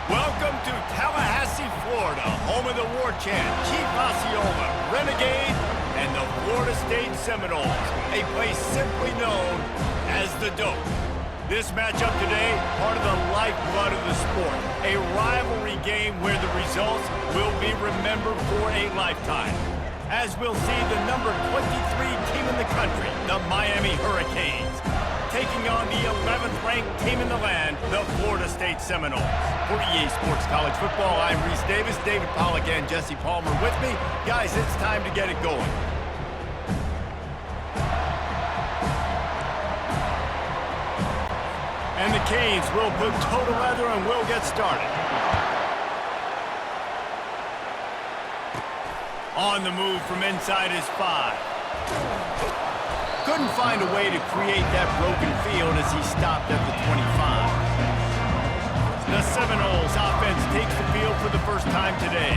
Welcome to Tallahassee, Florida, home of the war chant, Chief Osceola, Renegade, and the Florida State Seminoles, a place simply known as the Dope. This matchup today, part of the lifeblood of the sport, a rivalry game where the results will be remembered for a lifetime. As we'll see the number 23 team in the country, the Miami Hurricanes, taking on the 11th ranked team in the land, the Florida State Seminoles. For EA Sports College Football, I'm Reese Davis, David Pollack and Jesse Palmer with me. Guys, it's time to get it going. And the Canes will put toe to leather and will get started. On the move from inside his 5. Couldn't find a way to create that broken field as he stopped at the 25. The Seminoles offense takes the field for the first time today.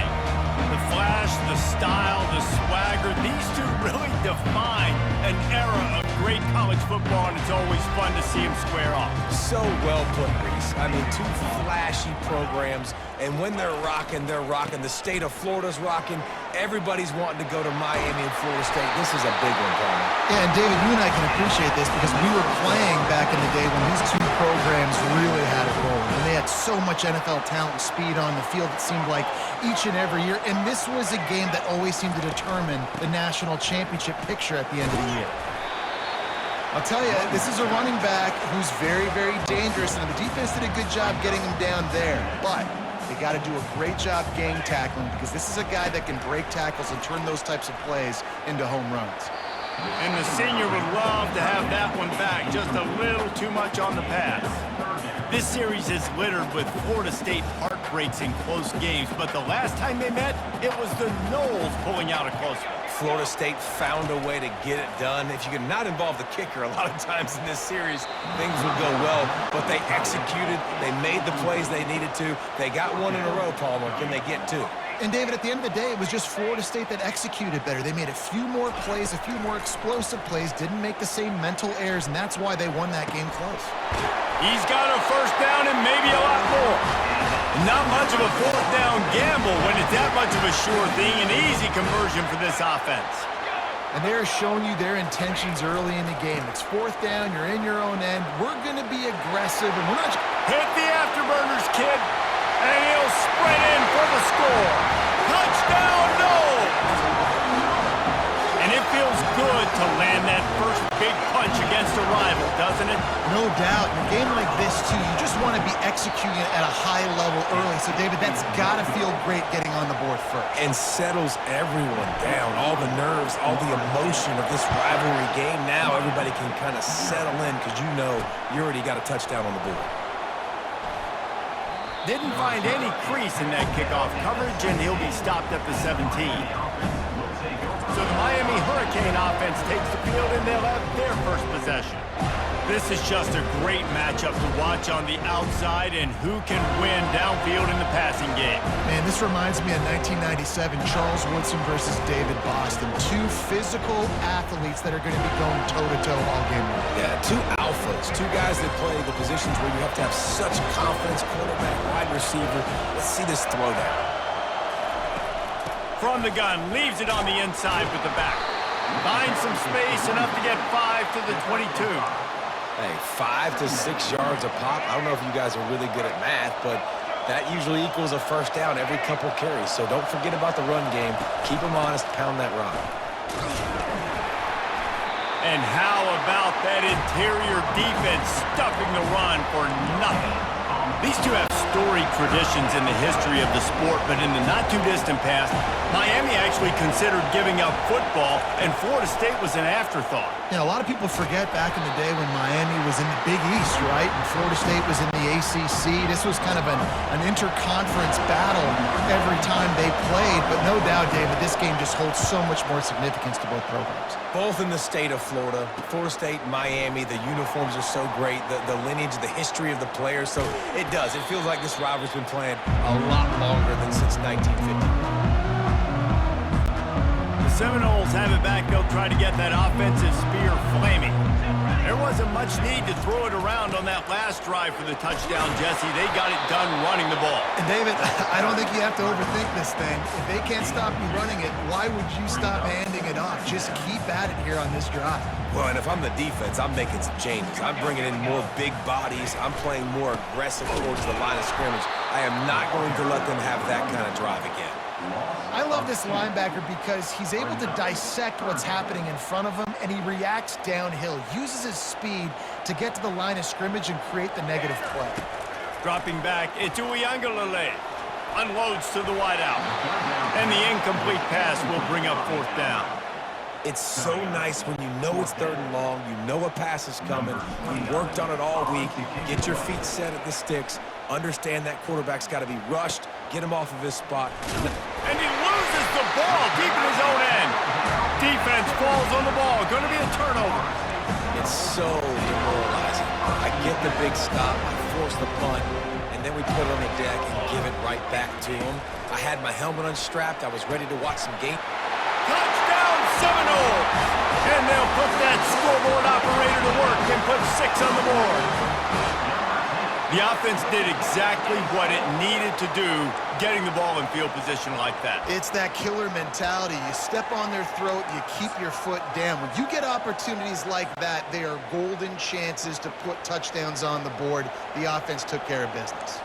The flash, the style, the swagger, these two really define an era of great college football, and it's always fun to see them square off. So well put, Reese. I mean, two flashy programs, and when they're rocking, they're rocking. The state of Florida's rocking. Everybody's wanting to go to Miami and Florida State. This is a big one, Palmer. Yeah, and David, you and I can appreciate this because we were playing back in the day when these two programs really had it rolling. And they had so much NFL talent and speed on the field, it seemed like, each and every year. And this was a game that always seemed to determine the national championship picture at the end of the year. I'll tell you, this is a running back who's very, very dangerous, and the defense did a good job getting him down there. But they got to do a great job gang tackling because this is a guy that can break tackles and turn those types of plays into home runs. And the senior would love to have that one back, just a little too much on the pass. This series is littered with Florida State heartbreaks in close games, but the last time they met, it was the Noles pulling out a close one. Florida State found a way to get it done. If you could not involve the kicker a lot of times in this series, things would go well. But they executed. They made the plays they needed to. They got one in a row, Palmer. Can they get two? And, David, at the end of the day, it was just Florida State that executed better. They made a few more plays, a few more explosive plays, didn't make the same mental errors, and that's why they won that game close. He's got a first down and maybe a lot more. Not much of a fourth down gamble when it's that much of a sure thing, an easy conversion for this offense. And they're showing you their intentions early in the game. It's fourth down, you're in your own end. We're going to be aggressive, and we're not... Hit the afterburners, kid, and he'll sprint in for the score. Touchdown, Noles! And it feels good to land that first big punch against a rival, doesn't it? No doubt. In a game like this, too, you just want to be executing at a high level early. So, David, that's got to feel great getting on the board first. And settles everyone down. All the nerves, all the emotion of this rivalry game. Now everybody can kind of settle in because you know you already got a touchdown on the board. Didn't find any crease in that kickoff coverage, and he'll be stopped at the 17. So the Miami Hurricane offense takes the field, and they'll have their first possession. This is just a great matchup to watch on the outside, and who can win downfield in the passing game. Man, this reminds me of 1997, Charles Woodson versus David Boston. Two physical athletes that are going to be going toe-to-toe all game long. Yeah, two alphas, two guys that play the positions where you have to have such confidence, quarterback, wide receiver. Let's see this throwdown. From the gun, leaves it on the inside with the back. Finds some space, enough to get 5 to the 22. Hey, 5 to 6 yards a pop. I don't know if you guys are really good at math, but that usually equals a first down every couple carries. So don't forget about the run game. Keep them honest, pound that rock. And how about that interior defense stuffing the run for nothing? These two have storied traditions in the history of the sport, but in the not-too-distant past, Miami actually considered giving up football, and Florida State was an afterthought. You know, a lot of people forget back in the day when Miami was in the Big East, right? And Florida State was in the ACC. This was kind of an interconference battle every time they played, but no doubt, David, this game just holds so much more significance to both programs. Both in the state of Florida. Florida State, Miami, the uniforms are so great, the lineage, the history of the players, so it does. It feels like this rivalry's been playing a lot longer than since 1950. The Seminoles have it back. They'll try to get that offensive spear flaming. There wasn't much need to throw it around on that last drive for the touchdown, Jesse. They got it done running the ball. And David, I don't think you have to overthink this thing. If they can't stop you running it, why would you stop handing it off? Just keep at it here on this drive. Well, and if I'm the defense, I'm making some changes. I'm bringing in more big bodies. I'm playing more aggressive towards the line of scrimmage. I am not going to let them have that kind of drive again. I love this linebacker because he's able to dissect what's happening in front of him, and he reacts downhill, uses his speed to get to the line of scrimmage and create the negative play. Dropping back, it's Uiagalelei. Unloads to the wideout. And the incomplete pass will bring up 4th down. It's so nice when you know it's 3rd and long, you know a pass is coming, you worked on it all week, get your feet set at the sticks, understand that quarterback's got to be rushed, get him off of his spot. And he loses the ball deep in his own end. Defense falls on the ball. Going to be a turnover. It's so demoralizing. I get the big stop, I force the punt, and then we put it on the deck and give it right back to him. I had my helmet unstrapped. I was ready to watch some game. Touchdown Seminoles! And they'll put that scoreboard operator to work and put 6 on the board. The offense did exactly what it needed to do, getting the ball in field position like that. It's that killer mentality. You step on their throat, you keep your foot down. When you get opportunities like that, they are golden chances to put touchdowns on the board. The offense took care of business.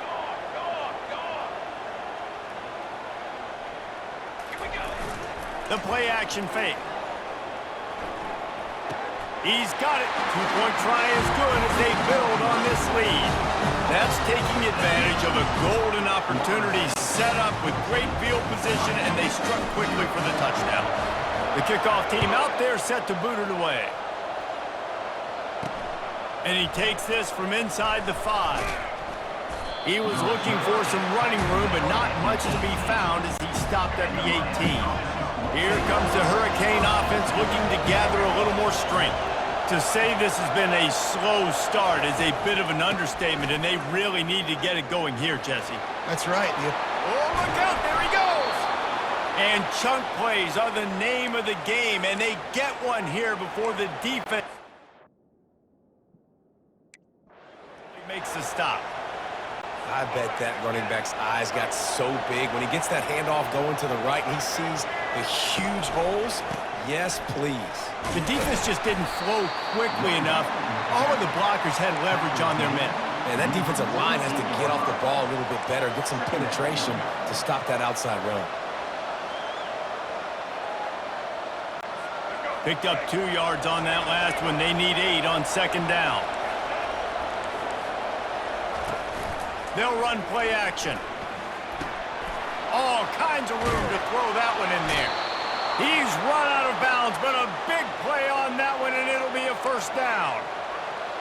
The play action fake. He's got it. 2-point try is good as they build on this lead. That's taking advantage of a golden opportunity set up with great field position, and they struck quickly for the touchdown. The kickoff team out there set to boot it away. And he takes this from inside the 5. He was looking for some running room, but not much to be found as he stopped at the 18. Here comes the Hurricane offense looking to gather a little more strength. To say this has been a slow start is a bit of an understatement, and they really need to get it going here, Jesse. That's right. Oh, look out, there he goes! And chunk plays are the name of the game, and they get one here before the defense makes the stop. I bet that running back's eyes got so big when he gets that handoff going to the right and he sees the huge holes. Yes, please. The defense just didn't flow quickly enough. All of the blockers had leverage on their men. And that defensive line has to get off the ball a little bit better, get some penetration to stop that outside run. Picked up 2 yards on that last one. They need 8 on 2nd down. They'll run play action. All kinds of room to throw that one in there. He's run out of bounds, but a big play on that one, and it'll be a 1st down.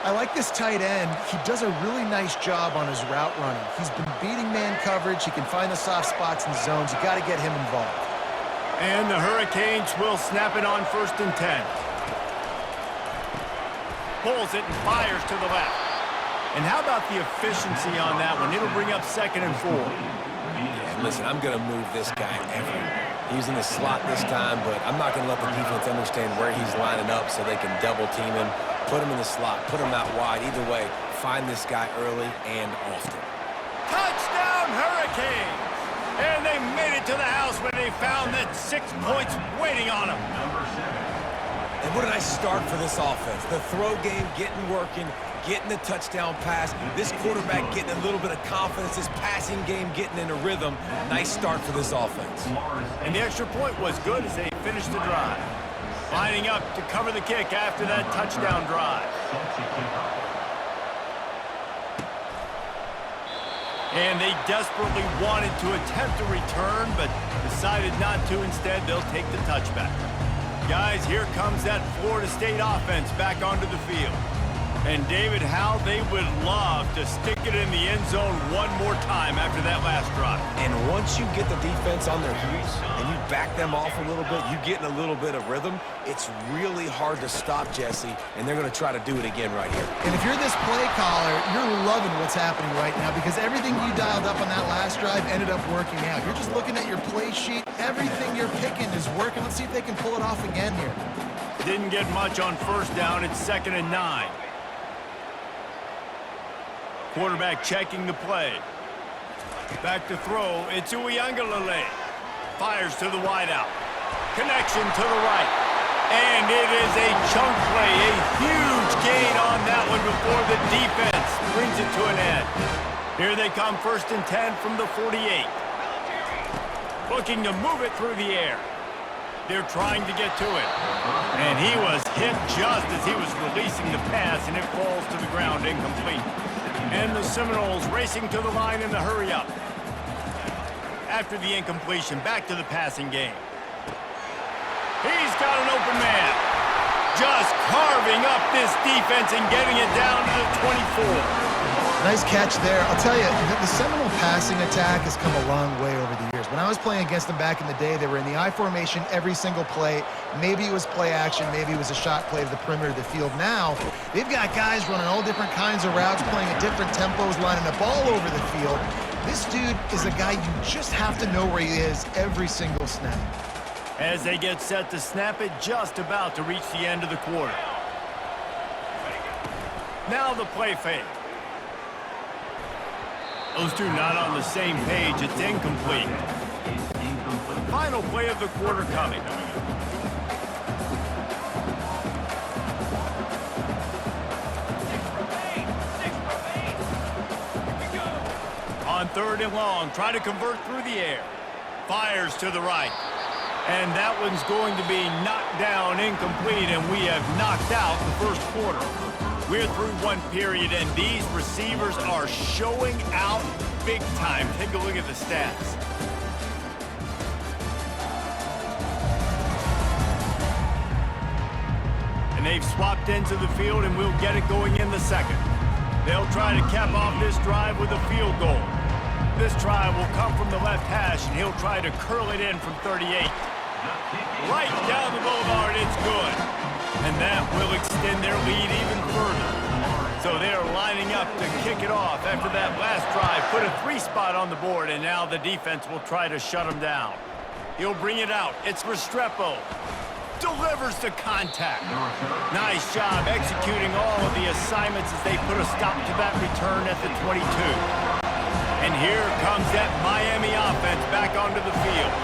I like this tight end. He does a really nice job on his route running. He's been beating man coverage. He can find the soft spots in zones. You got to get him involved. And the Hurricanes will snap it on 1st and 10. Pulls it and fires to the left. And how about the efficiency on that one? It'll bring up 2nd and 4. Yeah, listen, I'm going to move this guy everywhere. He's in the slot this time, but I'm not going to let the defense understand where he's lining up so they can double team him, put him in the slot, put him out wide. Either way, find this guy early and often. Touchdown, Hurricanes! And they made it to the house when they found that 6 points waiting on them. And what a nice start for this offense. The throw game getting working, getting the touchdown pass. This quarterback getting a little bit of confidence. This passing game getting in a rhythm. Nice start for this offense. And the extra point was good as they finished the drive. Lining up to cover the kick after that touchdown drive. And they desperately wanted to attempt a return, but decided not to. Instead, they'll take the touchback. Guys, here comes that Florida State offense back onto the field. And David, how they would love to stick it in the end zone one more time after that last drive. And once you get the defense on their heels and you back them off a little bit, you get in a little bit of rhythm, it's really hard to stop, Jesse, and they're going to try to do it again right here. And if you're this play caller, you're loving what's happening right now because everything you dialed up on that last drive ended up working out. You're just looking at your play sheet. Everything you're picking is working. Let's see if they can pull it off again here. didn't get much on first down. It's 2nd and 9. Quarterback checking the play. Back to throw. It's Uiagalelei. Fires to the wideout. Connection to the right. And it is a chunk play. A huge gain on that one before the defense brings it to an end. Here they come, 1st and 10 from the 48. Looking to move it through the air. They're trying to get to it. And he was hit just as he was releasing the pass, and it falls to the ground incomplete. And the Seminoles racing to the line in the hurry-up. After the incompletion, back to the passing game. He's got an open man. Just carving up this defense and getting it down to the 24. Nice catch there. I'll tell you, the Seminole passing attack has come a long way over the years. When I was playing against them back in the day, they were in the I formation every single play. Maybe it was play action. Maybe it was a shot play to the perimeter of the field. Now, they've got guys running all different kinds of routes, playing at different tempos, lining the ball over the field. This dude is a guy you just have to know where he is every single snap. As they get set to snap it, just about to reach the end of the quarter. Now the play fake. Those two not on the same page. It's incomplete. Final play of the quarter coming. On 3rd and long, try to convert through the air. Fires to the right. And that one's going to be knocked down incomplete, and we have knocked out the first quarter. We're through one period, and these receivers are showing out big time. Take a look at the stats. And they've swapped into the field, and we'll get it going in the second. They'll try to cap off this drive with a field goal. This try will come from the left hash, and he'll try to curl it in from 38. Right down the boulevard, it's good. And that will extend their lead even further. So they're lining up to kick it off after that last drive. Put a 3 spot on the board, and now the defense will try to shut them down. He'll bring it out. It's Restrepo. Delivers the contact. Nice job executing all of the assignments as they put a stop to that return at the 22. And here comes that Miami offense back onto the field.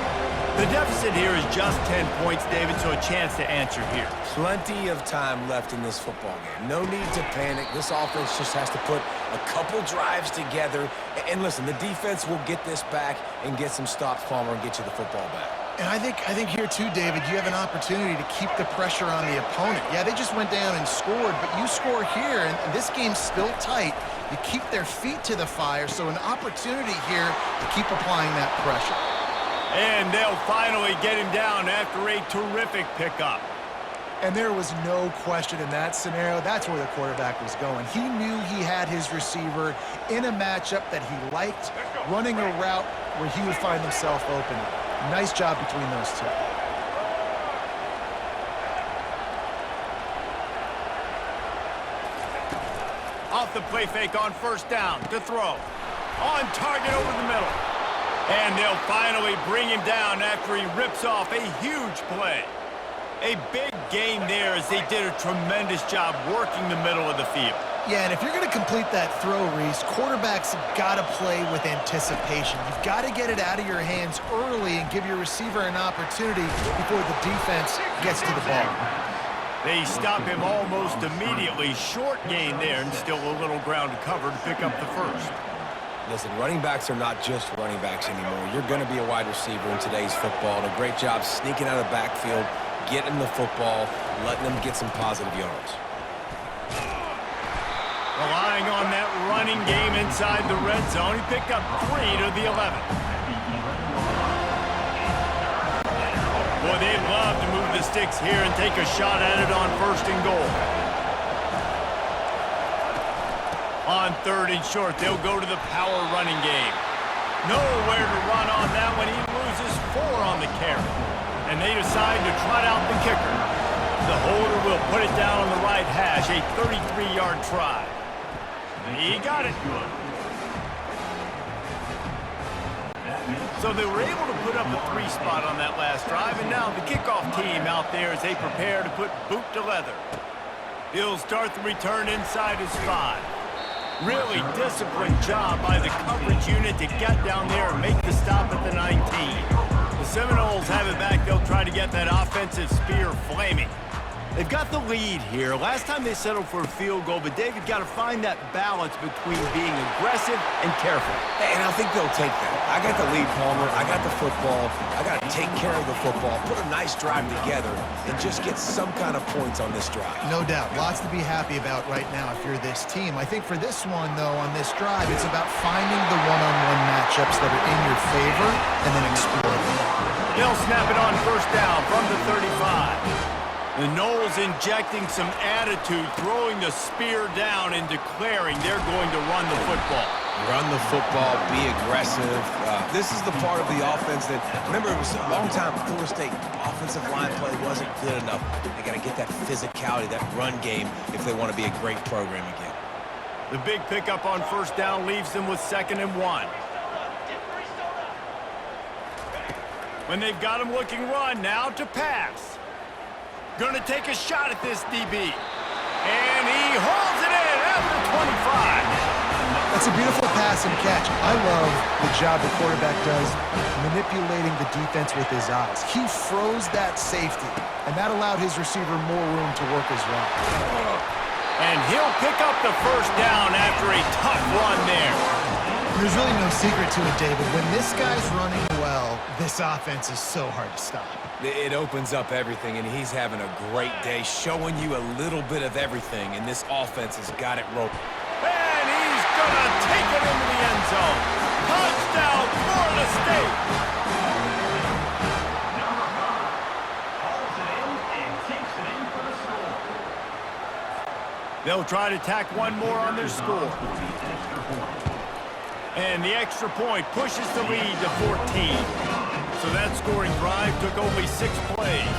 The deficit here is just 10 points, David, so a chance to answer here. Plenty of time left in this football game. No need to panic. This offense just has to put a couple drives together. And listen, the defense will get this back and get some stops, Palmer, and get you the football back. And I think here too, David, you have an opportunity to keep the pressure on the opponent. Yeah, they just went down and scored, but you score here, and this game's still tight. You keep their feet to the fire, so an opportunity here to keep applying that pressure. And they'll finally get him down after a terrific pickup. And there was no question in that scenario. That's where the quarterback was going. He knew he had his receiver in a matchup that he liked, running a route where he would find himself open. Nice job between those two. Off the play fake on 1st down to throw. On target over the middle. And they'll finally bring him down after he rips off a huge play. A big gain there as they did a tremendous job working the middle of the field. Yeah, and if you're going to complete that throw, Reese, quarterbacks have got to play with anticipation. You've got to get it out of your hands early and give your receiver an opportunity before the defense gets to the ball. They stop him almost immediately. Short gain there, and still a little ground to cover to pick up the first. Listen, running backs are not just running backs anymore. You're going to be a wide receiver in today's football. And a great job sneaking out of the backfield, getting the football, letting them get some positive yards. Relying on that running game inside the red zone. He picked up 3 to the 11. Boy, they'd love to move the sticks here and take a shot at it on 1st and goal. On 3rd and short, they'll go to the power running game. Nowhere to run on that one. He loses 4 on the carry. And they decide to trot out the kicker. The holder will put it down on the right hash, a 33-yard try. He got it. So they were able to put up a 3 spot on that last drive, and now the kickoff team out there as they prepare to put boot to leather. He'll start the return inside his 5. Really disciplined job by the coverage unit to get down there and make the stop at the 19. The Seminoles have it back. They'll try to get that offensive spear flaming. They've got the lead here. Last time they settled for a field goal, but David got to find that balance between being aggressive and careful. And I think they'll take that. I got the lead, Palmer. I got the football. I got to take care of the football, put a nice drive together, and just get some kind of points on this drive. No doubt. Lots to be happy about right now if you're this team. I think for this one, though, on this drive, it's about finding the one-on-one matchups that are in your favor and then exploiting them. They'll snap it on first down from the 35. The Noles injecting some attitude, throwing the spear down and declaring they're going to run the football. Run the football, be aggressive. This is the part of the offense that, remember, it was a long time Florida State offensive line play wasn't good enough. They got to get that physicality, that run game, if they want to be a great program again. The big pickup on first down leaves them with 2nd and 1. When they've got him looking run, now to pass. Going to take a shot at this DB. And he holds it in at the 25. That's a beautiful pass and catch. I love the job the quarterback does manipulating the defense with his eyes. He froze that safety, and that allowed his receiver more room to work as well. And he'll pick up the first down after a tough run there. There's really no secret to it, David. When this guy's running well, this offense is so hard to stop. It opens up everything, and he's having a great day, showing you a little bit of everything, and this offense has got it rolling. And he's going to take it into the end zone. Touchdown, Florida State. They'll try to tack one more on their score. And the extra point pushes the lead to 14. So that scoring drive took only 6 plays.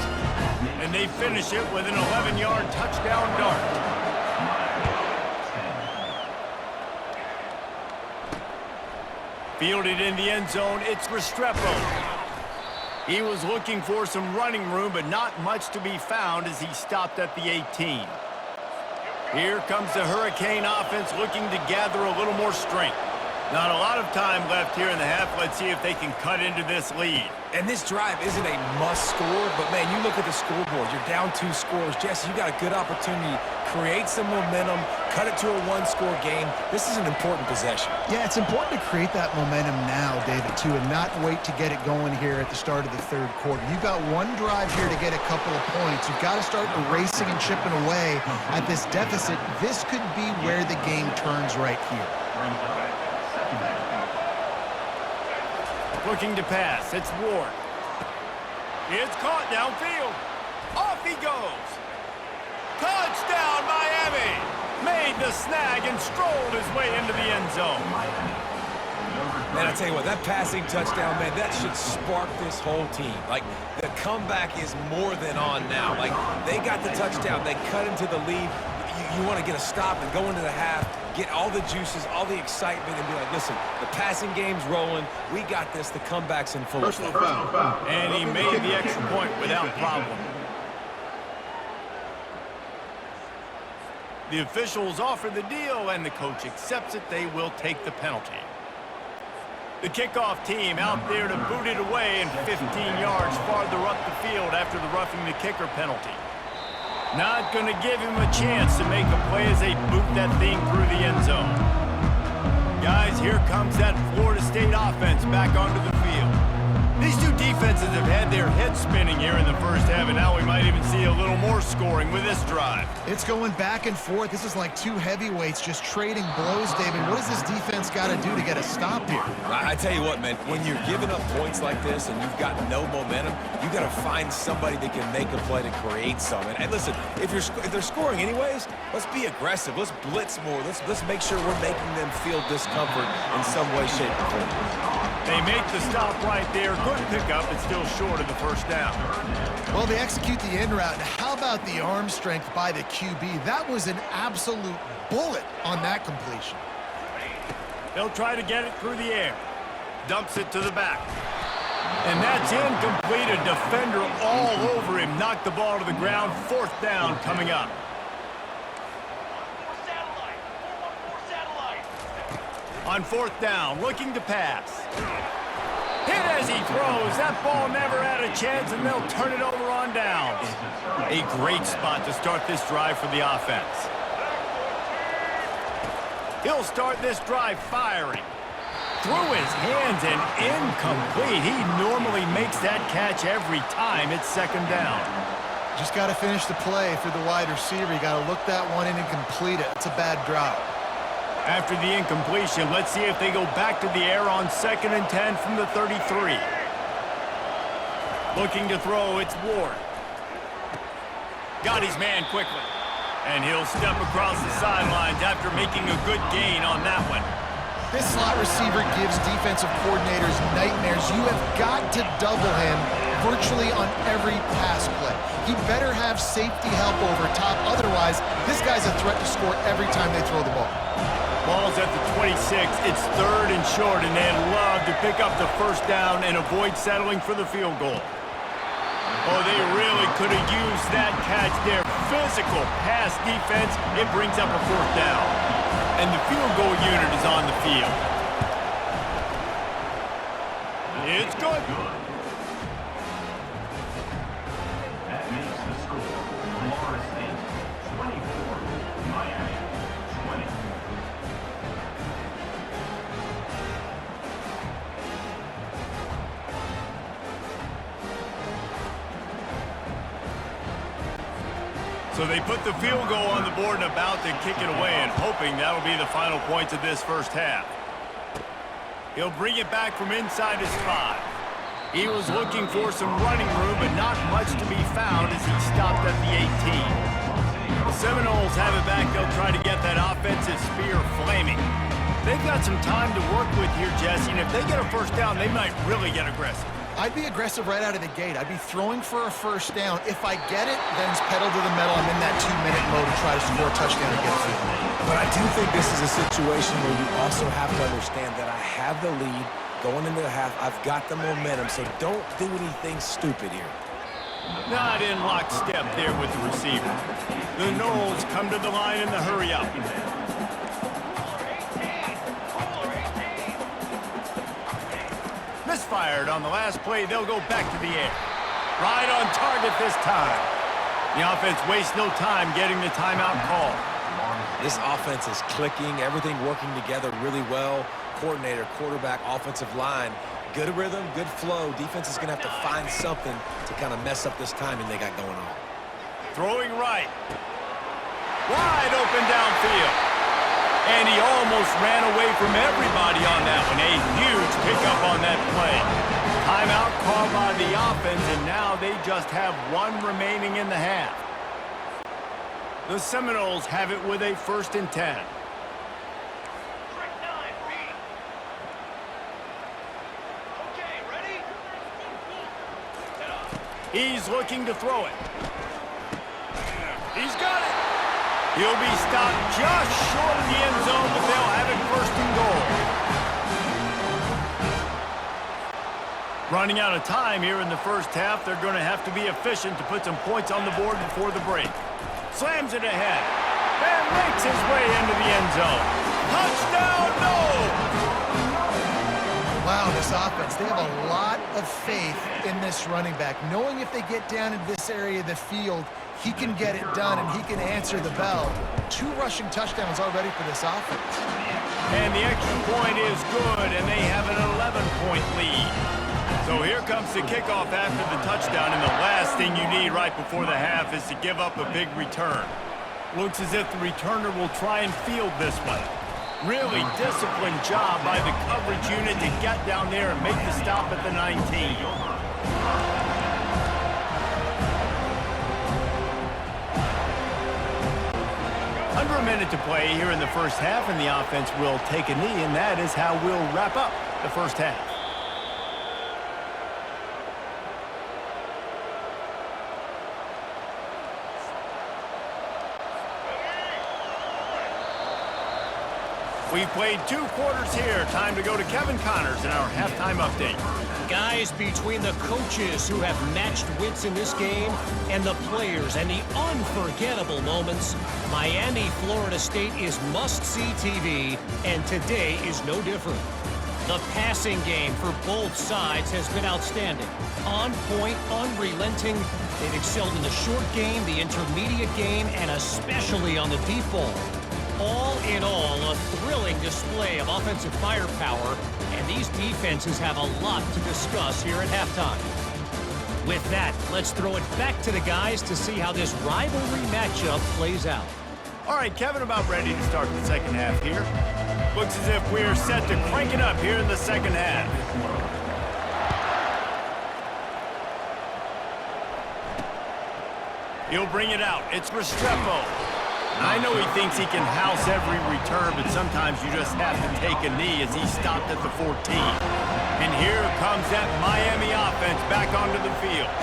And they finish it with an 11-yard touchdown dart. Fielded in the end zone, it's Restrepo. He was looking for some running room, but not much to be found as he stopped at the 18. Here comes the Hurricane offense looking to gather a little more strength. Not a lot of time left here in the half. Let's see if they can cut into this lead. And this drive isn't a must score, but, man, you look at the scoreboard. You're down 2 scores. Jesse, you got a good opportunity. Create some momentum. Cut it to a 1-score game. This is an important possession. Yeah, it's important to create that momentum now, David, too, and not wait to get it going here at the start of the 3rd quarter. You've got one drive here to get a couple of points. You've got to start erasing and chipping away at this deficit. This could be where the game turns right here. Looking to pass, it's Ward. It's caught downfield. Off he goes. Touchdown, Miami! Made the snag and strolled his way into the end zone. Man, I tell you what, that passing touchdown, man, that should spark this whole team. Like, the comeback is more than on now. Like, they got the touchdown. They cut into the lead. You want to get a stop and go into the half, get all the juices, all the excitement, and be like, listen, the passing game's rolling. We got this. The comeback's in full effect. And he made the extra point without problem. The officials offer the deal, and the coach accepts it. They will take the penalty. The kickoff team out there to boot it away and 15 yards farther up the field after the roughing the kicker penalty. Not going to give him a chance to make a play as they boot that thing through the end zone. Guys, here comes that Florida State offense back onto the field. These two defenses have had their heads spinning here in the first half, and now we might even see a little more scoring with this drive. It's going back and forth. This is like 2 heavyweights just trading blows, David. What does this defense got to do to get a stop here? I tell you what, man, when you're giving up points like this and you've got no momentum, you got to find somebody that can make a play to create something. And listen, if they're scoring anyways, let's be aggressive. Let's blitz more. Let's make sure we're making them feel discomfort in some way, shape, or form. They make the stop right there. Good pickup. It's still short of the first down. Well, they execute the in route. How about the arm strength by the QB? That was an absolute bullet on that completion. They'll try to get it through the air. Dumps it to the back. And that's incomplete. A defender all over him. Knocked the ball to the ground. 4th down coming up. On 4th down, looking to pass. Hit as he throws. That ball never had a chance, and they'll turn it over on downs. A great spot to start this drive for the offense. He'll start this drive firing. Through his hands and incomplete. He normally makes that catch every time. It's 2nd down. Just got to finish the play for the wide receiver. You got to look that one in and complete it. It's a bad drop. After the incompletion, let's see if they go back to the air on 2nd and 10 from the 33. Looking to throw, it's Ward. Got his man quickly. And he'll step across the sidelines after making a good gain on that one. This slot receiver gives defensive coordinators nightmares. You have got to double him virtually on every pass play. He better have safety help over top. Otherwise, this guy's a threat to score every time they throw the ball. Ball's at the 26. It's 3rd and short, and they'd love to pick up the 1st down and avoid settling for the field goal. Oh, they really could have used that catch there. Physical pass defense. It brings up a 4th down. And the field goal unit is on the field. It's good. That makes the score Florida State 24, Miami 20. So they put the field goal on the board and about to kick it away, and hoping that'll be the final points of this 1st half. He'll bring it back from inside his 5. He was looking for some running room, but not much to be found as he stopped at the 18. The Seminoles have it back. They'll try to get that offensive spear flaming. They've got some time to work with here, Jesse, and if they get a 1st down, they might really get aggressive. I'd be aggressive right out of the gate. I'd be throwing for a 1st down. If I get it, then it's pedal to the metal. I'm in that 2-minute mode to try to score a touchdown and get a field goal. But I do think this is a situation where you also have to understand that I have the lead going into the half. I've got the momentum, so don't do anything stupid here. Not in lockstep there with the receiver. The Noles come to the line in the hurry-up. Misfired on the last play. They'll go back to the air. Right on target this time. The offense wastes no time getting the timeout call. This offense is clicking, everything working together really well. Coordinator, quarterback, offensive line, good rhythm, good flow. Defense is going to have to find something to kind of mess up this timing they got going on. Throwing right. Wide open downfield. And he almost ran away from everybody on that one. A huge pickup on that play. Timeout called by the offense, and now they just have 1 remaining in the half. The Seminoles have it with a 1st and 10. He's looking to throw it. He's got it. He'll be stopped just short of the end zone, but they'll have it 1st and goal. Running out of time here in the 1st half, they're going to have to be efficient to put some points on the board before the break. Slams it ahead and makes his way into the end zone. Touchdown, no! Wow, this offense, they have a lot of faith in this running back, knowing if they get down into this area of the field, he can get it done and he can answer the bell. 2 rushing touchdowns already for this offense. And the extra point is good, and they have an 11-point lead. So here comes the kickoff after the touchdown, and the last thing you need right before the half is to give up a big return. Looks as if the returner will try and field this one. Really disciplined job by the coverage unit to get down there and make the stop at the 19. Under a minute to play here in the 1st half, and the offense will take a knee, and that is how we'll wrap up the 1st half. We've played 2 quarters here. Time to go to Kevin Connors in our halftime update. Guys, between the coaches who have matched wits in this game and the players and the unforgettable moments, Miami, Florida State is must-see TV, and today is no different. The passing game for both sides has been outstanding. On point, unrelenting. They've excelled in the short game, the intermediate game, and especially on the deep ball. All in all, a thrilling display of offensive firepower, and these defenses have a lot to discuss here at halftime. With that, let's throw it back to the guys to see how this rivalry matchup plays out. All right, Kevin, about ready to start the second half here. Looks as if we're set to crank it up here in the second half. He'll bring it out. It's Restrepo. I know he thinks he can house every return, but sometimes you just have to take a knee as he stopped at the 14. And here comes that Miami offense back onto the field.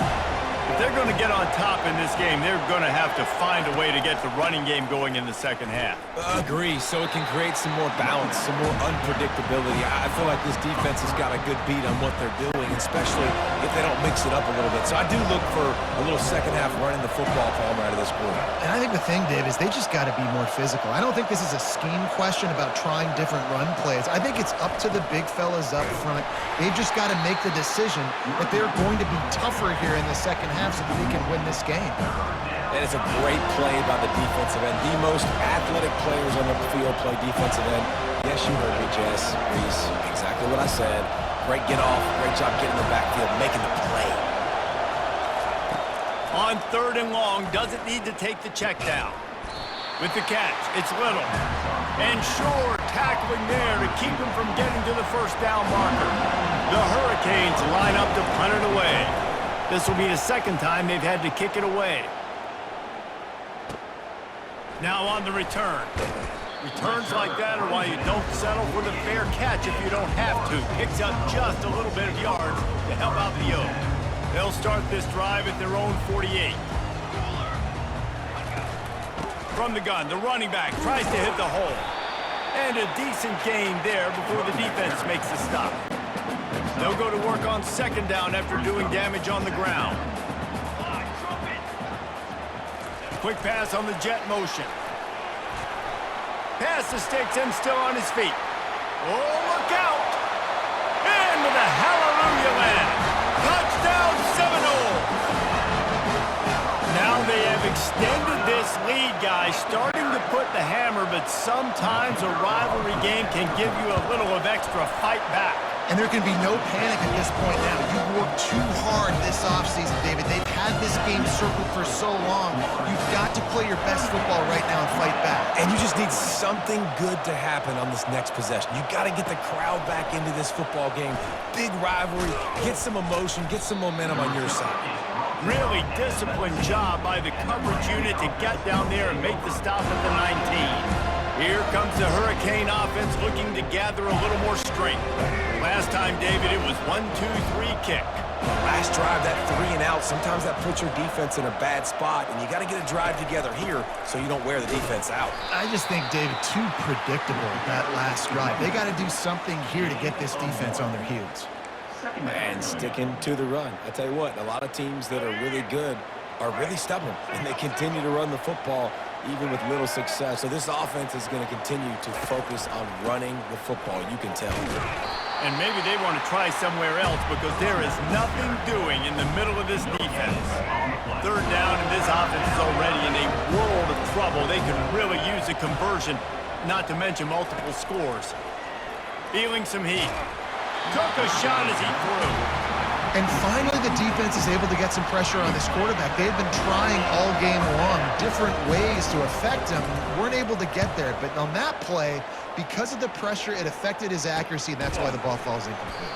If they're going to get on top in this game, they're going to have to find a way to get the running game going in the second half. Agree, so it can create some more balance, some more unpredictability. I feel like this defense has got a good beat on what they're doing, especially if they don't mix it up a little bit. So I do look for a little second half running the football Palmer out of this quarter. And I think the thing, Dave, is they just got to be more physical. I don't think this is a scheme question about trying different run plays. I think it's up to the big fellas up front. They've just got to make the decision that they're going to be tougher here in the second half so that they can win this game. And it's a great play by the defensive end. The most athletic players on the field play defensive end. Yes, you heard me, Jess, Reese. Exactly what I said. Great get off. Great job getting the backfield, making the play. On 3rd and long, doesn't need to take the check down. With the catch, it's Little. And Shore tackling there to keep him from getting to the first down marker. The Hurricanes line up to punt it away. This will be the second time they've had to kick it away. Now on the return. Returns like that are why you don't settle for the fair catch if you don't have to. Picks up just a little bit of yards to help out the Oaks. They'll start this drive at their own 48. From the gun, the running back tries to hit the hole. And a decent gain there before the defense makes the stop. They'll go to work on 2nd down after doing damage on the ground. Quick pass on the jet motion. Pass the sticks and still on his feet. Oh, look out! And with a hallelujah land. Touchdown Seminoles! Now they have extended this lead, guys, starting to put the hammer, but sometimes a rivalry game can give you a little of extra fight back. And there can be no panic at this point now. You've worked too hard this offseason, David. They've had this game circled for so long. You've got to play your best football right now and fight back. And you just need something good to happen on this next possession. You got to get the crowd back into this football game. Big rivalry. Get some emotion. Get some momentum on your side. Really disciplined job by the coverage unit to get down there and make the stop at the 19. Here comes the Hurricane offense looking to gather a little more strength. Last time, David, it was 1-2-3 kick. Last drive, that 3 and out, sometimes that puts your defense in a bad spot, and you got to get a drive together here so you don't wear the defense out. I just think, David, too predictable, that last drive. They got to do something here to get this defense on their heels. And sticking to the run. I tell you what, a lot of teams that are really good are really stubborn, and they continue to run the football even with little success. So this offense is going to continue to focus on running the football, you can tell. And maybe they want to try somewhere else because there is nothing doing in the middle of this defense. 3rd down, and this offense is already in a world of trouble. They could really use a conversion, not to mention multiple scores. Feeling some heat. Took a shot as he threw. And finally, the defense is able to get some pressure on this quarterback. They've been trying all game long different ways to affect him. Weren't able to get there. But on that play, because of the pressure, it affected his accuracy, and that's why the ball falls incomplete.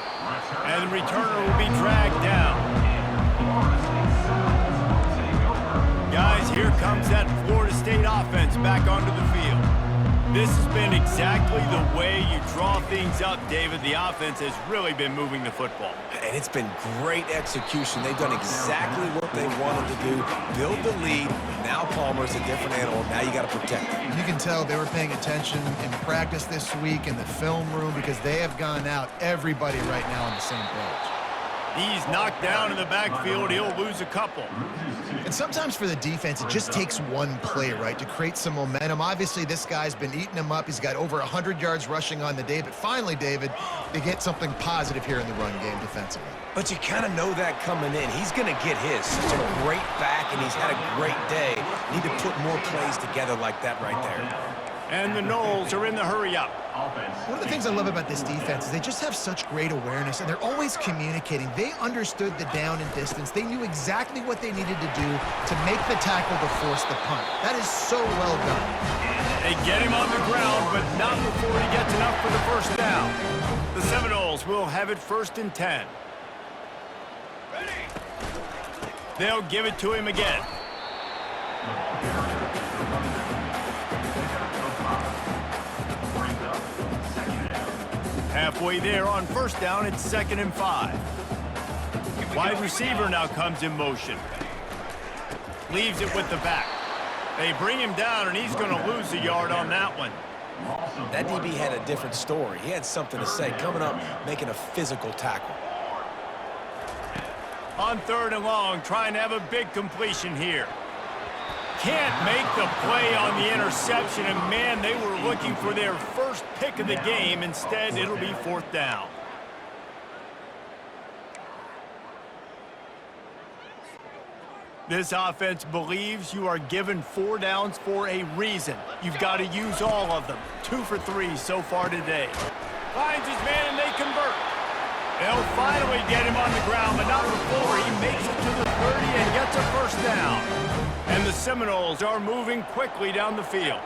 And the returner will be dragged down. Guys, here comes that Florida State offense back onto the field. This has been exactly the way you draw things up, David. The offense has really been moving the football. And it's been great execution. They've done exactly what they wanted to do. Build the lead. Now Palmer's a different animal. Now you got to protect him. You can tell they were paying attention in practice this week in the film room because they have gone out, everybody right now on the same page. He's knocked down in the backfield. He'll lose a couple. And sometimes for the defense, it just takes one play, right, to create some momentum. Obviously, this guy's been eating him up. He's got over 100 yards rushing on the day. But finally, David, they get something positive here in the run game defensively. But you kind of know that coming in. He's going to get his. Such a great back, and he's had a great day. Need to put more plays together like that right there. And the Knowles are in the hurry-up. One of the things I love about this defense is they just have such great awareness, and they're always communicating. They understood the down and distance. They knew exactly what they needed to do to make the tackle to force the punt. That is so well done. They get him on the ground, but not before he gets enough for the first down. The Seminoles will have it 1st and 10. They'll give it to him again. Halfway there on 1st down, it's 2nd and 5. Wide receiver now comes in motion. Leaves it with the back. They bring him down, and he's going to lose a yard on that one. That DB had a different story. He had something to say, coming up, making a physical tackle. On 3rd and long, trying to have a big completion here. Can't make the play on the interception, and man, they were looking for their first pick of the game. Instead, it'll be 4th down. This offense believes you are given 4 downs for a reason. You've got to use all of them. 2 for 3 so far today. Finds his man, and they convert. They'll finally get him on the ground, but not before he makes it to the 30 and gets a 1st down. And the Seminoles are moving quickly down the field.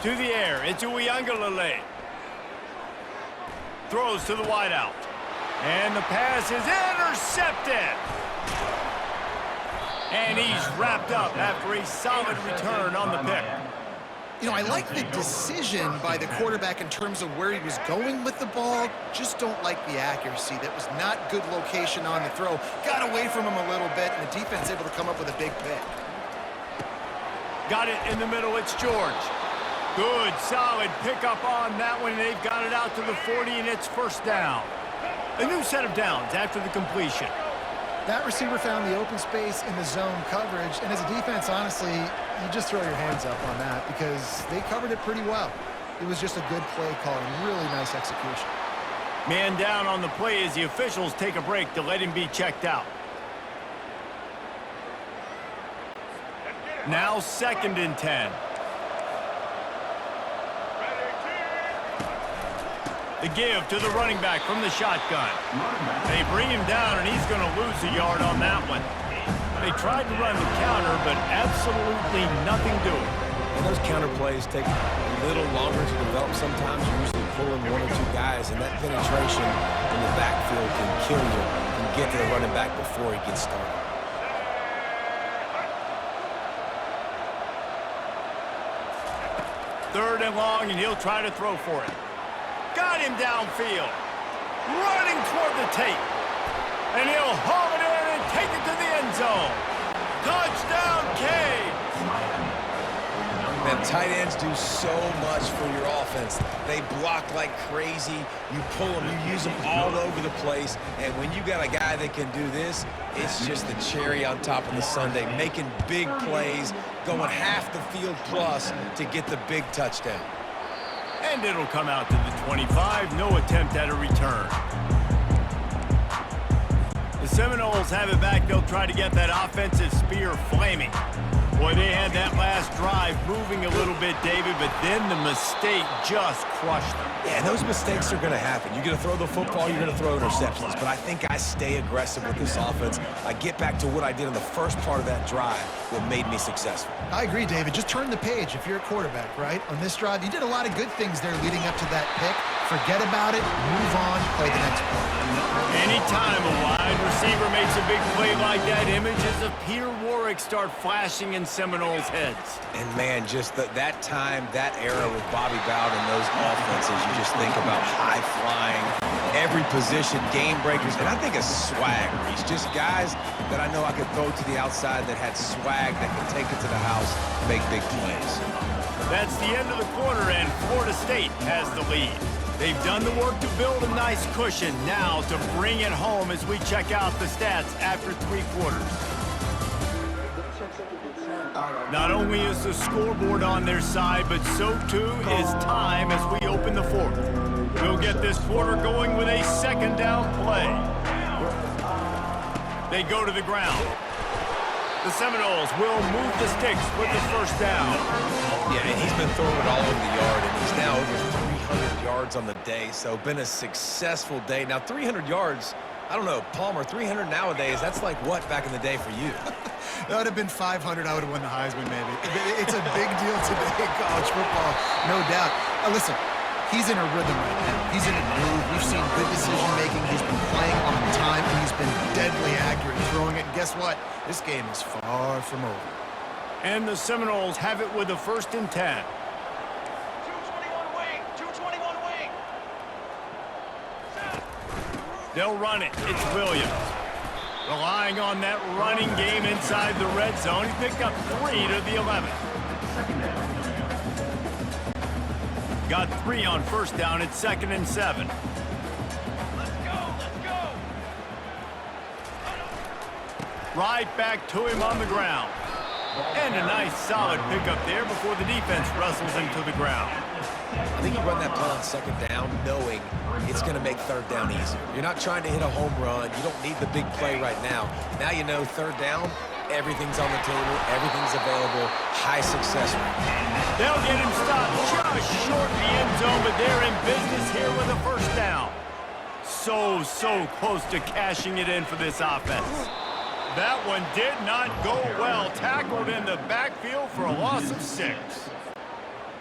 To the air, it's Uiagalelei. Throws to the wideout. And the pass is intercepted. And he's wrapped up after a solid return on the pick. You know, I like the decision by the quarterback in terms of where he was going with the ball. Just don't like the accuracy. That was not good location on the throw. Got away from him a little bit, and the defense able to come up with a big pick. Got it in the middle. It's George. Good, solid pickup on that one. They've got it out to the 40, and it's 1st down. A new set of downs after the completion. That receiver found the open space in the zone coverage, and as a defense, honestly, you just throw your hands up on that because they covered it pretty well. It was just a good play call and really nice execution. Man down on the play as the officials take a break to let him be checked out. Now 2nd and 10. The give to the running back from the shotgun. They bring him down, and he's going to lose a yard on that one. They tried to run the counter, but absolutely nothing doing. And those counter plays take a little longer to develop sometimes. You're usually pulling 1 or 2 guys, and that penetration in the backfield can kill you. You can get to the running back before he gets started. Third and long, and he'll try to throw for it. Got him downfield. Running toward the tape. And he'll haul it in and take it to the end zone. Touchdown, Canes! Man, tight ends do so much for your offense. They block like crazy. You pull them, you use them all over the place. And when you got a guy that can do this, it's just the cherry on top of the sundae, making big plays, going half the field plus to get the big touchdown. And it'll come out to the 25. No attempt at a return. The Seminoles have it back. They'll try to get that offensive spear flaming. Boy, they had that last drive moving a little bit, David, but then the mistake just crushed them. Yeah, and those mistakes are going to happen. You're going to throw the football, you're going to throw interceptions. But I think I stay aggressive with this offense. I get back to what I did in the first part of that drive that made me successful. I agree, David. Just turn the page if you're a quarterback, right? On this drive, you did a lot of good things there leading up to that pick. Forget about it, move on, play the next play. Anytime a wide wide receiver makes a big play like that, images of Peter Warwick start flashing in Seminoles' heads. And, man, just that time, that era with Bobby Bowden and those offenses, you just think about high-flying, every position, game breakers, and I think of swag, Reese. Just guys that I know I could throw to the outside that had swag that could take it to the house, make big plays. That's the end of the quarter, and Florida State has the lead. They've done the work to build a nice cushion. Now to bring it home as we check out the stats after 3 quarters. Not only is the scoreboard on their side, but so too is time as we open the 4th. We'll get this quarter going with a second down play. They go to the ground. The Seminoles will move the sticks with the first down. Yeah, and he's been throwing it all over the yard, and he's now over 300 yards on the day, so been a successful day. Now, 300 yards, I don't know, Palmer, 300 nowadays, that's like what back in the day for you? That would have been 500. I would have won the Heisman, maybe. It's a big deal today in college football, no doubt. Listen, he's in a rhythm right now. He's in a groove. We've seen good decision-making. He's been playing on time, and he's been deadly accurate throwing it. And guess what? This game is far from over. And the Seminoles have it with a 1st and 10. 221 wing, 221 wing. They'll run it. It's Williams. Relying on that running game inside the red zone. He picked up 3 to the 11. Got 3 on 1st down. It's 2nd and 7. Let's go, let's go. Right back to him on the ground. And a nice solid pickup there before the defense wrestles him to the ground. I think you run that play on 2nd down knowing it's going to make 3rd down easier. You're not trying to hit a home run. You don't need the big play right now. Now you know 3rd down, everything's on the table, everything's available, high success rate. They'll get him stopped just short of the end zone, but they're in business here with a 1st down. So close to cashing it in for this offense. That one did not go well. Tackled in the backfield for a loss of 6.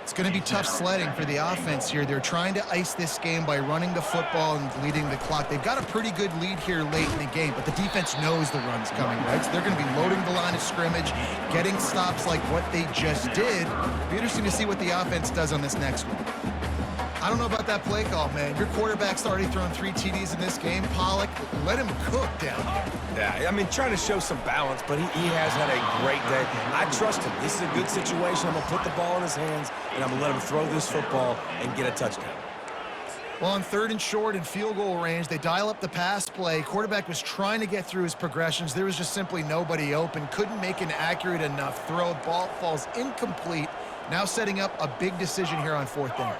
It's going to be tough sledding for the offense here. They're trying to ice this game by running the football and bleeding the clock. They've got a pretty good lead here late in the game, but the defense knows the run's coming, right? So they're going to be loading the line of scrimmage, getting stops like what they just did. It'll be interesting to see what the offense does on this next one. I don't know about that play call, man. Your quarterback's already thrown 3 TDs in this game. Pollock, let him cook down here. Yeah, I mean, trying to show some balance, but he has had a great day. I trust him. This is a good situation. I'm going to put the ball in his hands, and I'm going to let him throw this football and get a touchdown. Well, on 3rd and short and field goal range, they dial up the pass play. Quarterback was trying to get through his progressions. There was just simply nobody open. Couldn't make an accurate enough throw. Ball falls incomplete. Now setting up a big decision here on 4th down.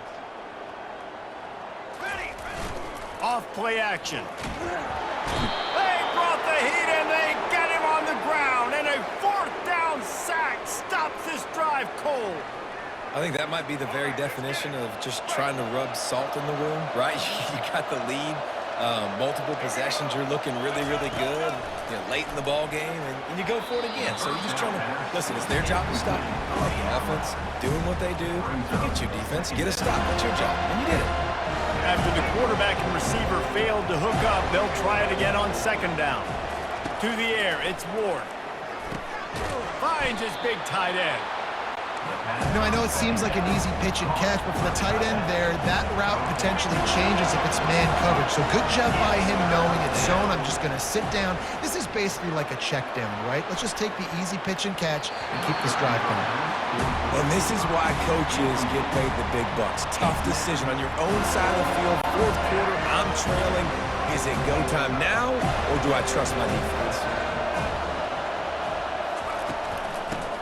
Off play action. They brought the heat and they get him on the ground. And a 4th down sack stops this drive cold. I think that might be the very definition of just trying to rub salt in the wound, right? You got the lead, multiple possessions, you're looking really, really good, you know, late in the ball game, and you go for it again. So you're just trying to, listen, it's their job to stop you. I like the offense doing what they do. Forget you, defense. Get a stop. That's your job, and you did it. After the quarterback and receiver failed to hook up, they'll try it again on 2nd down. To the air, it's Ward. Finds his big tight end. You know, I know it seems like an easy pitch and catch, but for the tight end there, that route potentially changes if it's man coverage. So good job by him knowing it's zone. I'm just going to sit down. This is basically like a check down, right? Let's just take the easy pitch and catch and keep this drive going. And this is why coaches get paid the big bucks. Tough decision on your own side of the field. 4th quarter, I'm trailing. Is it go time now, or do I trust my defense?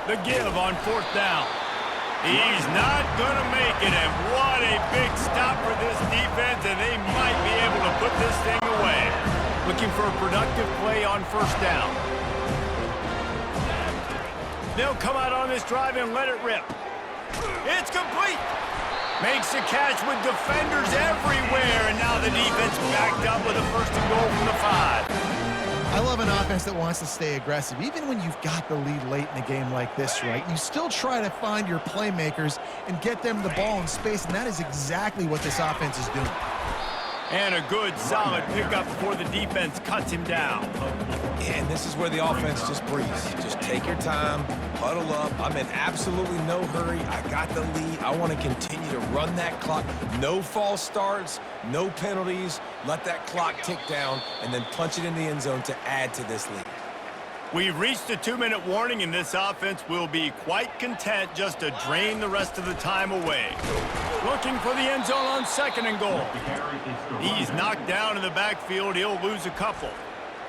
The give on 4th down. He's not going to make it, and what a big stop for this defense, and they might be able to put this thing away. Looking for a productive play on 1st down. They'll come out on this drive and let it rip. It's complete. Makes the catch with defenders everywhere, and now the defense backed up with a 1st and goal from the 5. I love an offense that wants to stay aggressive. Even when you've got the lead late in a game like this, right, you still try to find your playmakers and get them the ball in space, and that is exactly what this offense is doing. And a good, solid pickup before the defense cuts him down. And this is where the offense just breathes. Just take your time, huddle up. I'm in absolutely no hurry. I got the lead. I want to continue to run that clock. No false starts, no penalties. Let that clock tick down and then punch it in the end zone to add to this lead. We've reached the 2-minute warning, and this offense will be quite content just to drain the rest of the time away. Looking for the end zone on 2nd and goal. He's knocked down in the backfield. He'll lose a couple.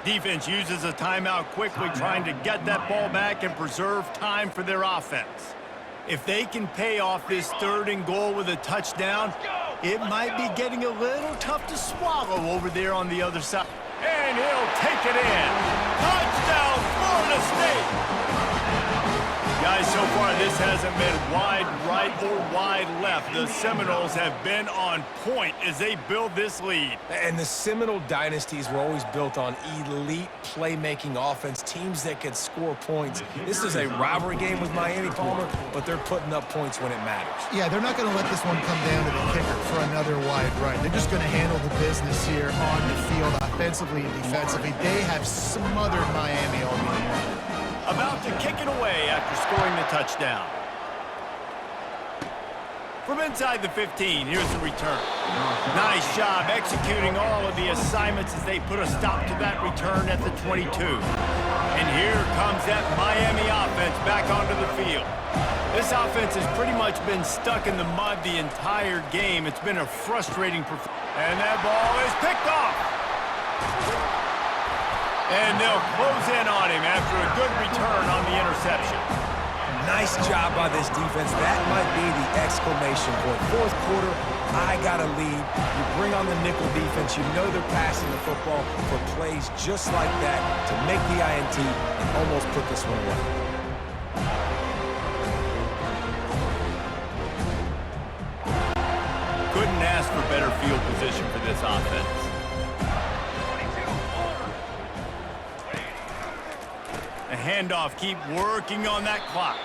Defense uses a timeout quickly, trying to get that ball back and preserve time for their offense. If they can pay off this 3rd and goal with a touchdown, it might be getting a little tough to swallow over there on the other side. And he'll take it in. Touchdown, Florida State! Guys, so far this hasn't been wide right or wide left. The Seminoles have been on point as they build this lead. And the Seminole dynasties were always built on elite playmaking offense, teams that could score points. This is a rivalry game with Miami, Palmer, but they're putting up points when it matters. Yeah, they're not going to let this one come down to the kicker for another wide right. They're just going to handle the business here on the field, offensively and defensively. They have smothered Miami all game long. About to kick it away after scoring the touchdown. From inside the 15, here's the return. Nice job executing all of the assignments as they put a stop to that return at the 22. And here comes that Miami offense back onto the field. This offense has pretty much been stuck in the mud the entire game. It's been a frustrating performance. And that ball is picked off. And they'll close in on him after a good return on the interception. Nice job by this defense. That might be the exclamation point. 4th quarter, I got a lead. You bring on the nickel defense. You know they're passing the football for plays just like that to make the INT and almost put this one away. Couldn't ask for better field position for this offense. The handoff, keep working on that clock.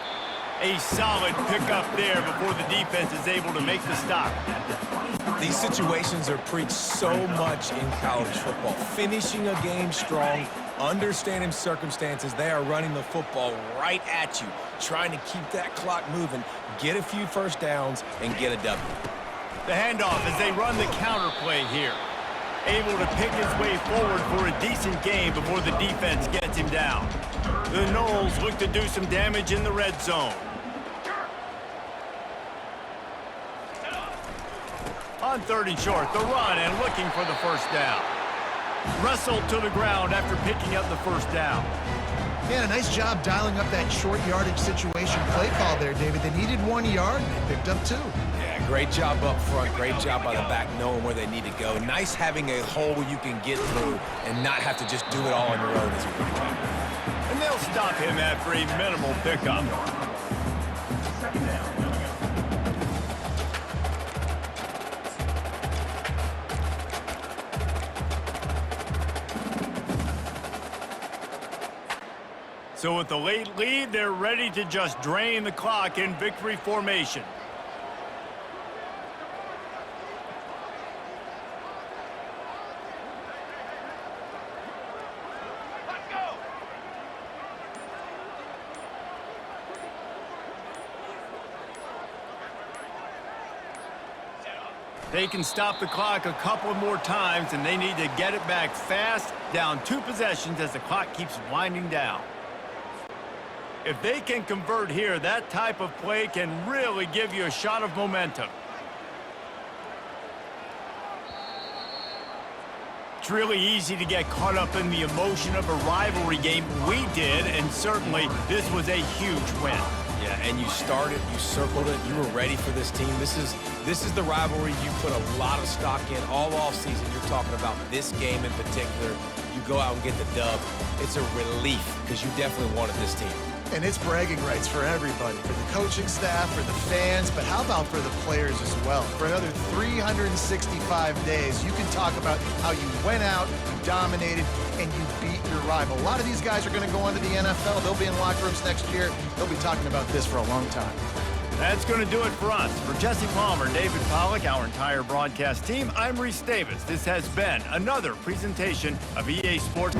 A solid pickup there before the defense is able to make the stop. These situations are preached so much in college football. Finishing a game strong, understanding circumstances. They are running the football right at you, trying to keep that clock moving, get a few first downs, and get a W. The handoff as they run the counter play here. Able to pick his way forward for a decent game before the defense gets him down. The Noles look to do some damage in the red zone. On 3rd and short, the run and looking for the first down. Wrestled to the ground after picking up the first down. Yeah, nice job dialing up that short yardage situation play call there, David. They needed 1 yard, and they picked up 2. Yeah, great job up front. Great job by the back knowing where they need to go. Nice having a hole you can get through and not have to just do it all on your own as you go. And they'll stop him after a minimal pickup. So with the late lead, they're ready to just drain the clock in victory formation. Let's go. They can stop the clock a couple more times, and they need to get it back fast, down 2 possessions as the clock keeps winding down. If they can convert here, that type of play can really give you a shot of momentum. It's really easy to get caught up in the emotion of a rivalry game. We did, and certainly this was a huge win. Yeah, and you started, you circled it, you were ready for this team. This is the rivalry you put a lot of stock in all offseason. You're talking about this game in particular. You go out and get the dub. It's a relief because you definitely wanted this team. And it's bragging rights for everybody, for the coaching staff, for the fans, but how about for the players as well? For another 365 days, you can talk about how you went out, you dominated, and you beat your rival. A lot of these guys are going to go on to the NFL. They'll be in locker rooms next year. They'll be talking about this for a long time. That's going to do it for us. For Jesse Palmer, David Pollack, our entire broadcast team, I'm Reese Davis. This has been another presentation of EA Sports.